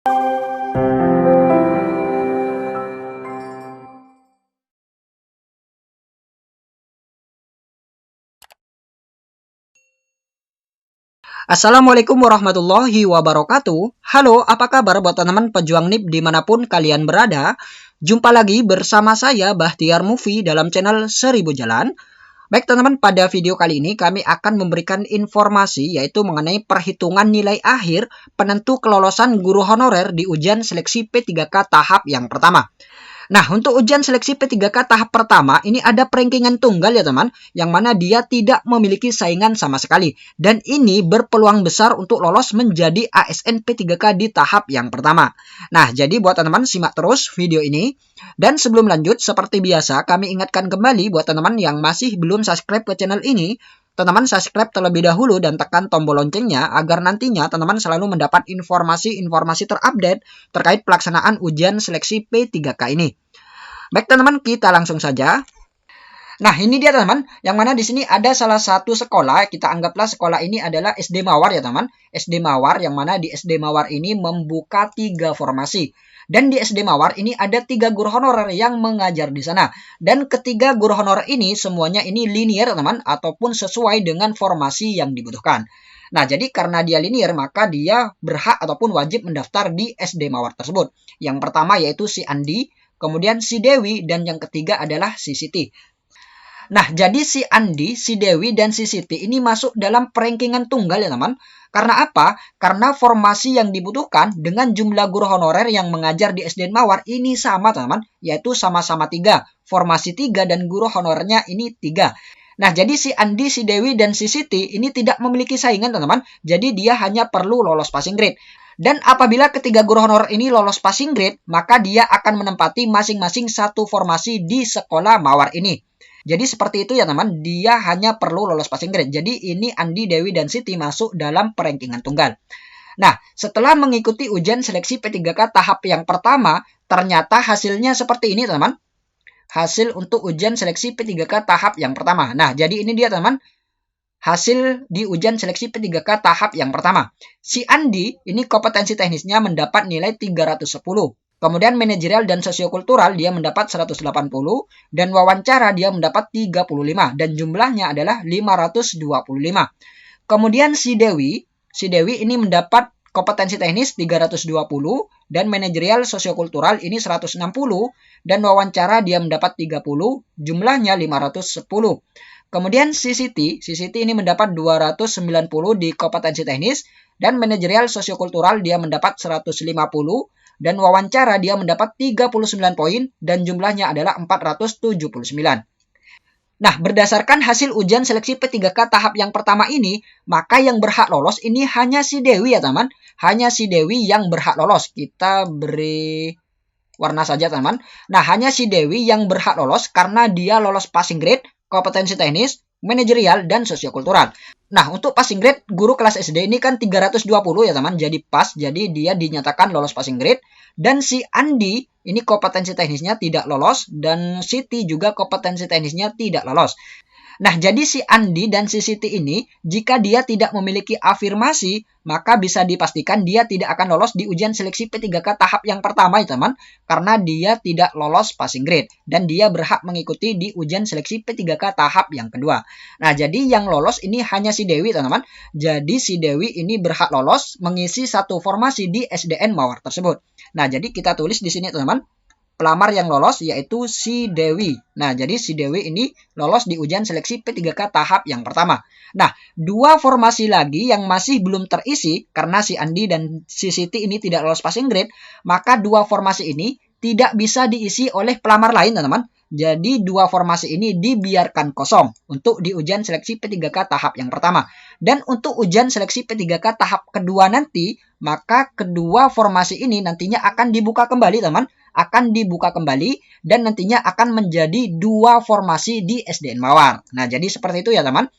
Assalamualaikum warahmatullahi wabarakatuh. Halo, apa kabar buat teman-teman pejuang NIP dimanapun kalian berada? Jumpa lagi bersama saya Bahtiar Mufi dalam channel 1000 Jalan. Baik teman-teman, pada video kali ini kami akan memberikan informasi yaitu mengenai perhitungan nilai akhir penentu kelolosan guru honorer di ujian seleksi P3K tahap yang pertama. Nah, untuk ujian seleksi P3K tahap pertama, ini ada perankingan tunggal ya teman, yang mana dia tidak memiliki saingan sama sekali. Dan ini berpeluang besar untuk lolos menjadi ASN P3K di tahap yang pertama. Nah, jadi buat teman-teman simak terus video ini. Dan sebelum lanjut, seperti biasa, kami ingatkan kembali buat teman-teman yang masih belum subscribe ke channel ini, teman-teman subscribe terlebih dahulu dan tekan tombol loncengnya agar nantinya teman-teman selalu mendapat informasi-informasi terupdate terkait pelaksanaan ujian seleksi P3K ini. Baik teman-teman, kita langsung saja. Nah, ini dia teman-teman, yang mana di sini ada salah satu sekolah, kita anggaplah sekolah ini adalah SD Mawar ya teman. SD Mawar, yang mana di SD Mawar ini membuka 3 formasi. Dan di SD Mawar ini ada 3 guru honorer yang mengajar di sana. Dan ketiga guru honorer ini semuanya ini linear teman, ataupun sesuai dengan formasi yang dibutuhkan. Nah, jadi karena dia linear, maka dia berhak ataupun wajib mendaftar di SD Mawar tersebut. Yang pertama yaitu si Andi, kemudian si Dewi, dan yang ketiga adalah si Siti. Nah, jadi si Andi, si Dewi, dan si Siti ini masuk dalam perankingan tunggal ya teman. Karena apa? Karena formasi yang dibutuhkan dengan jumlah guru honorer yang mengajar di SDN Mawar ini sama teman, yaitu sama-sama 3. Formasi 3 dan guru honorernya ini 3. Nah, jadi si Andi, si Dewi, dan si Siti ini tidak memiliki saingan teman-teman. Jadi dia hanya perlu lolos passing grade. Dan apabila ketiga guru honorer ini lolos passing grade, maka dia akan menempati masing-masing satu formasi di sekolah Mawar ini. Jadi seperti itu ya teman, dia hanya perlu lolos passing grade. Jadi ini Andi, Dewi, dan Siti masuk dalam perankingan tunggal. Nah, setelah mengikuti ujian seleksi P3K tahap yang pertama, ternyata hasilnya seperti ini teman. Hasil untuk ujian seleksi P3K tahap yang pertama. Nah, jadi ini dia teman. Hasil di ujian seleksi P3K tahap yang pertama. Si Andi, ini kompetensi teknisnya mendapat nilai 310. Kemudian manajerial dan sosiokultural dia mendapat 180. Dan wawancara dia mendapat 35. Dan jumlahnya adalah 525. Kemudian si Dewi ini mendapat kompetensi teknis 320. Dan manajerial sosiokultural ini 160. Dan wawancara dia mendapat 30. Jumlahnya 510. Kemudian si Siti ini mendapat 290 di kompetensi teknis dan manajerial sosiokultural dia mendapat 150 dan wawancara dia mendapat 39 poin dan jumlahnya adalah 479. Nah, berdasarkan hasil ujian seleksi P3K tahap yang pertama ini, maka yang berhak lolos ini hanya si Dewi ya teman. Hanya si Dewi yang berhak lolos. Kita beri warna saja teman. Nah, hanya si Dewi yang berhak lolos karena dia lolos passing grade, kompetensi teknis, manajerial, dan sosiokultural. Nah, untuk passing grade, guru kelas SD ini kan 320 ya teman, jadi pas, jadi dia dinyatakan lolos passing grade. Dan si Andi, ini kompetensi teknisnya tidak lolos, dan Siti juga kompetensi teknisnya tidak lolos. Nah, jadi si Andi dan si Siti ini, jika dia tidak memiliki afirmasi, maka bisa dipastikan dia tidak akan lolos di ujian seleksi P3K tahap yang pertama ya teman, karena dia tidak lolos passing grade, dan dia berhak mengikuti di ujian seleksi P3K tahap yang kedua. Nah, jadi yang lolos ini hanya si Dewi teman-teman, jadi si Dewi ini berhak lolos mengisi satu formasi di SDN Mawar tersebut. Nah, jadi kita tulis di sini teman-teman, pelamar yang lolos yaitu si Dewi. Nah, jadi si Dewi ini lolos di ujian seleksi P3K tahap yang pertama. Nah, 2 formasi lagi yang masih belum terisi karena si Andi dan si Siti ini tidak lolos passing grade, maka 2 formasi ini tidak bisa diisi oleh pelamar lain, teman-teman. Jadi 2 formasi ini dibiarkan kosong untuk di ujian seleksi P3K tahap yang pertama. Dan untuk ujian seleksi P3K tahap kedua nanti, maka kedua formasi ini nantinya akan dibuka kembali, teman. Akan dibuka kembali dan nantinya akan menjadi 2 formasi di SDN Mawar. Nah, jadi seperti itu ya teman.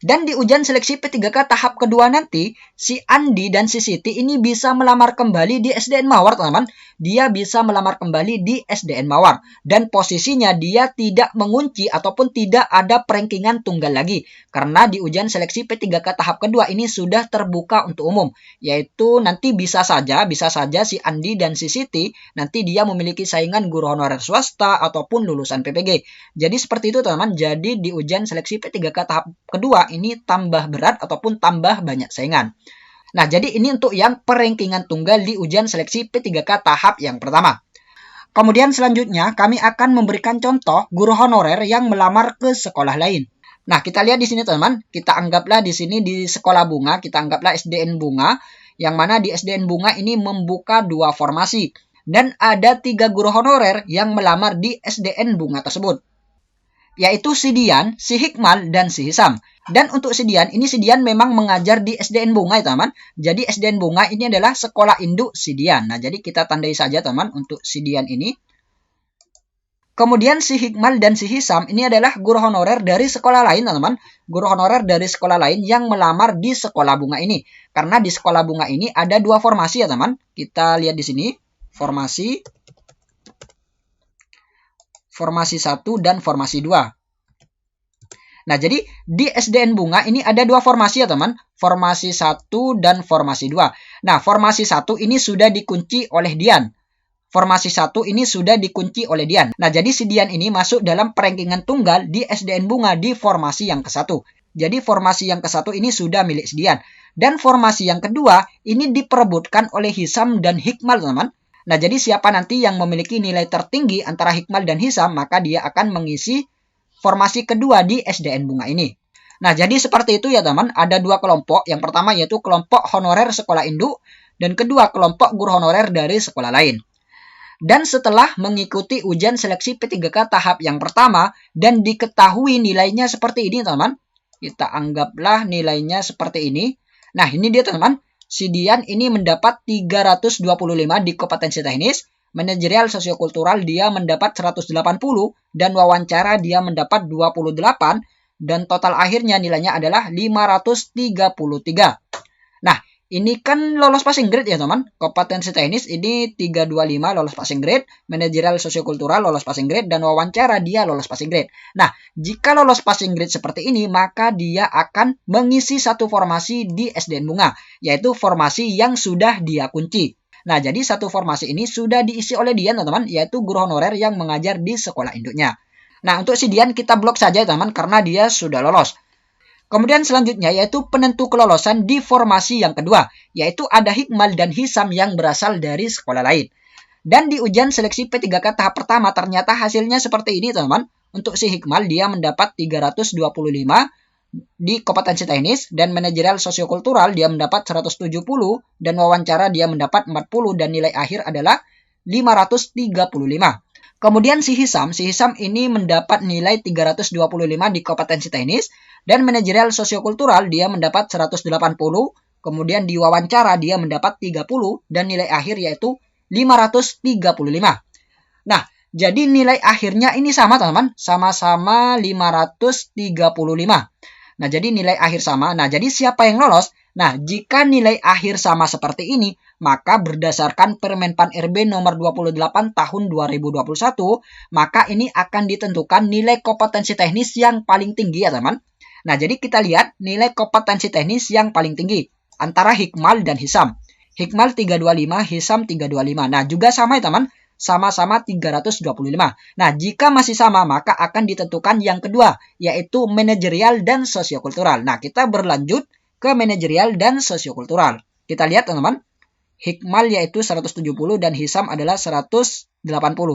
Dan di ujian seleksi P3K tahap kedua nanti, si Andi dan si Siti ini bisa melamar kembali di SDN Mawar, teman-teman. Dia bisa melamar kembali di SDN Mawar. Dan posisinya dia tidak mengunci ataupun tidak ada perankingan tunggal lagi. Karena di ujian seleksi P3K tahap kedua ini sudah terbuka untuk umum. Yaitu nanti bisa saja si Andi dan si Siti, nanti dia memiliki saingan guru honorer swasta ataupun lulusan PPG. Jadi seperti itu, teman-teman. Jadi di ujian seleksi P3K tahap kedua ini tambah berat ataupun tambah banyak saingan. Nah, jadi ini untuk yang perankingan tunggal di ujian seleksi P3K tahap yang pertama. Kemudian selanjutnya kami akan memberikan contoh guru honorer yang melamar ke sekolah lain. Nah, kita lihat di sini, teman-teman. Kita anggaplah di sini di sekolah Bunga, kita anggaplah SDN Bunga, yang mana di SDN Bunga ini membuka 2 formasi. Dan ada 3 guru honorer yang melamar di SDN Bunga tersebut, yaitu si Dian, si Hikmal, dan si Hisam. Dan untuk si Dian, ini si Dian memang mengajar di SDN Bunga ya, teman. Jadi SDN Bunga ini adalah sekolah induk si Dian. Nah, jadi kita tandai saja, teman, untuk si Dian ini. Kemudian si Hikmal dan si Hisam ini adalah guru honorer dari sekolah lain, teman. Guru honorer dari sekolah lain yang melamar di sekolah Bunga ini. Karena di sekolah Bunga ini ada 2 formasi ya, teman. Kita lihat di sini, formasi 1 dan formasi 2. Nah, jadi di SDN Bunga ini ada 2 formasi ya, teman. Formasi 1 dan formasi 2. Nah, formasi 1 ini sudah dikunci oleh Dian. Formasi 1 ini sudah dikunci oleh Dian. Nah, jadi si Dian ini masuk dalam perankingan tunggal di SDN Bunga di formasi yang ke-1. Jadi formasi yang ke-1 ini sudah milik si Dian. Dan formasi yang kedua ini diperebutkan oleh Hisam dan Hikmal, teman. Nah, jadi siapa nanti yang memiliki nilai tertinggi antara Hikmal dan Hisam, maka dia akan mengisi formasi kedua di SDN Bunga ini. Nah, jadi seperti itu ya, teman. Ada 2 kelompok. Yang pertama yaitu kelompok honorer sekolah induk, dan kedua kelompok guru honorer dari sekolah lain. Dan setelah mengikuti ujian seleksi P3K tahap yang pertama dan diketahui nilainya seperti ini, teman. Kita anggaplah nilainya seperti ini. Nah, ini dia, teman. Si Dian ini mendapat 325 di kompetensi teknis, manajerial sosiokultural dia mendapat 180, dan wawancara dia mendapat 28, dan total akhirnya nilainya adalah 533. Nah, ini kan lolos passing grade ya, teman. Kompetensi teknis ini 325 lolos passing grade, manajerial sosiokultural lolos passing grade, dan wawancara dia lolos passing grade. Nah, jika lolos passing grade seperti ini, maka dia akan mengisi satu formasi di SDN Bunga, yaitu formasi yang sudah dia kunci. Nah, jadi satu formasi ini sudah diisi oleh Dian, teman-teman, yaitu guru honorer yang mengajar di sekolah induknya. Nah, untuk si Dian kita blok saja, teman, karena dia sudah lolos. Kemudian selanjutnya yaitu penentu kelolosan di formasi yang kedua, yaitu ada Hikmal dan Hisam yang berasal dari sekolah lain. Dan di ujian seleksi P3K tahap pertama ternyata hasilnya seperti ini, teman-teman. Untuk si Hikmal dia mendapat 325 di kompetensi teknis, dan manajerial sosiokultural dia mendapat 170, dan wawancara dia mendapat 40, dan nilai akhir adalah 535. Kemudian si Hisam ini mendapat nilai 325 di kompetensi teknis, dan manajerial sosiokultural dia mendapat 180, kemudian di wawancara dia mendapat 30, dan nilai akhir yaitu 535. Nah, jadi nilai akhirnya ini sama, teman-teman, sama-sama 535. Nah, jadi nilai akhir sama. Nah, jadi siapa yang lolos? Nah, jika nilai akhir sama seperti ini, maka berdasarkan Permenpan RB nomor 28 tahun 2021, maka ini akan ditentukan nilai kompetensi teknis yang paling tinggi ya, teman. Nah, jadi kita lihat nilai kompetensi teknis yang paling tinggi antara Hikmal dan Hisam. Hikmal 325, Hisam 325. Nah, juga sama ya, teman. Sama-sama 325. Nah, jika masih sama, maka akan ditentukan yang kedua, yaitu manajerial dan sosiokultural. Nah, kita berlanjut ke manajerial dan sosiokultural. Kita lihat, teman-teman. Hikmal yaitu 170 dan Hisam adalah 180.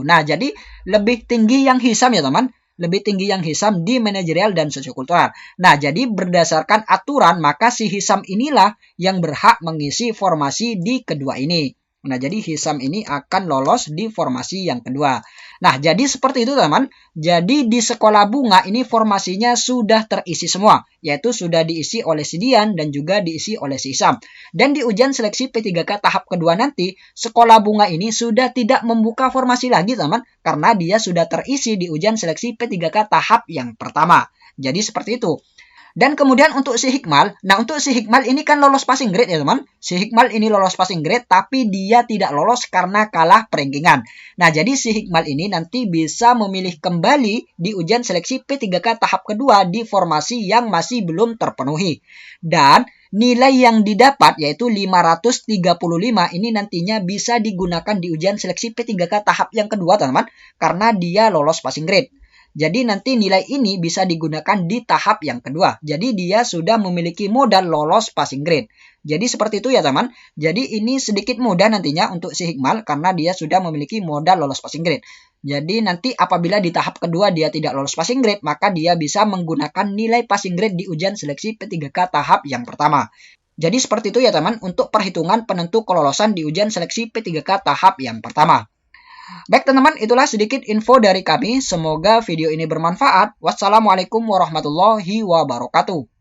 Nah, jadi lebih tinggi yang Hisam ya, teman. Lebih tinggi yang Hisam di manajerial dan sosiokultural. Nah, jadi berdasarkan aturan, maka si Hisam inilah yang berhak mengisi formasi di kedua ini. Nah, jadi Hisam ini akan lolos di formasi yang kedua. Nah, jadi seperti itu, teman. Jadi di sekolah Bunga ini formasinya sudah terisi semua, yaitu sudah diisi oleh si Dian dan juga diisi oleh si Hisam. Dan di ujian seleksi P3K tahap kedua nanti, sekolah Bunga ini sudah tidak membuka formasi lagi, teman, karena dia sudah terisi di ujian seleksi P3K tahap yang pertama. Jadi seperti itu. Dan kemudian untuk si Hikmal, nah untuk si Hikmal ini kan lolos passing grade ya teman. Si Hikmal ini lolos passing grade tapi dia tidak lolos karena kalah perankingan. Nah jadi si Hikmal ini nanti bisa memilih kembali di ujian seleksi P3K tahap kedua di formasi yang masih belum terpenuhi. Dan nilai yang didapat yaitu 535 ini nantinya bisa digunakan di ujian seleksi P3K tahap yang kedua teman-teman. Karena dia lolos passing grade. Jadi nanti nilai ini bisa digunakan di tahap yang kedua. Jadi dia sudah memiliki modal lolos passing grade. Jadi seperti itu ya teman. Jadi ini sedikit mudah nantinya untuk si Hikmal karena dia sudah memiliki modal lolos passing grade. Jadi nanti apabila di tahap kedua dia tidak lolos passing grade, maka dia bisa menggunakan nilai passing grade di ujian seleksi P3K tahap yang pertama. Jadi seperti itu ya teman untuk perhitungan penentu kelolosan di ujian seleksi P3K tahap yang pertama. Baik teman-teman, itulah sedikit info dari kami. Semoga video ini bermanfaat. Wassalamualaikum warahmatullahi wabarakatuh.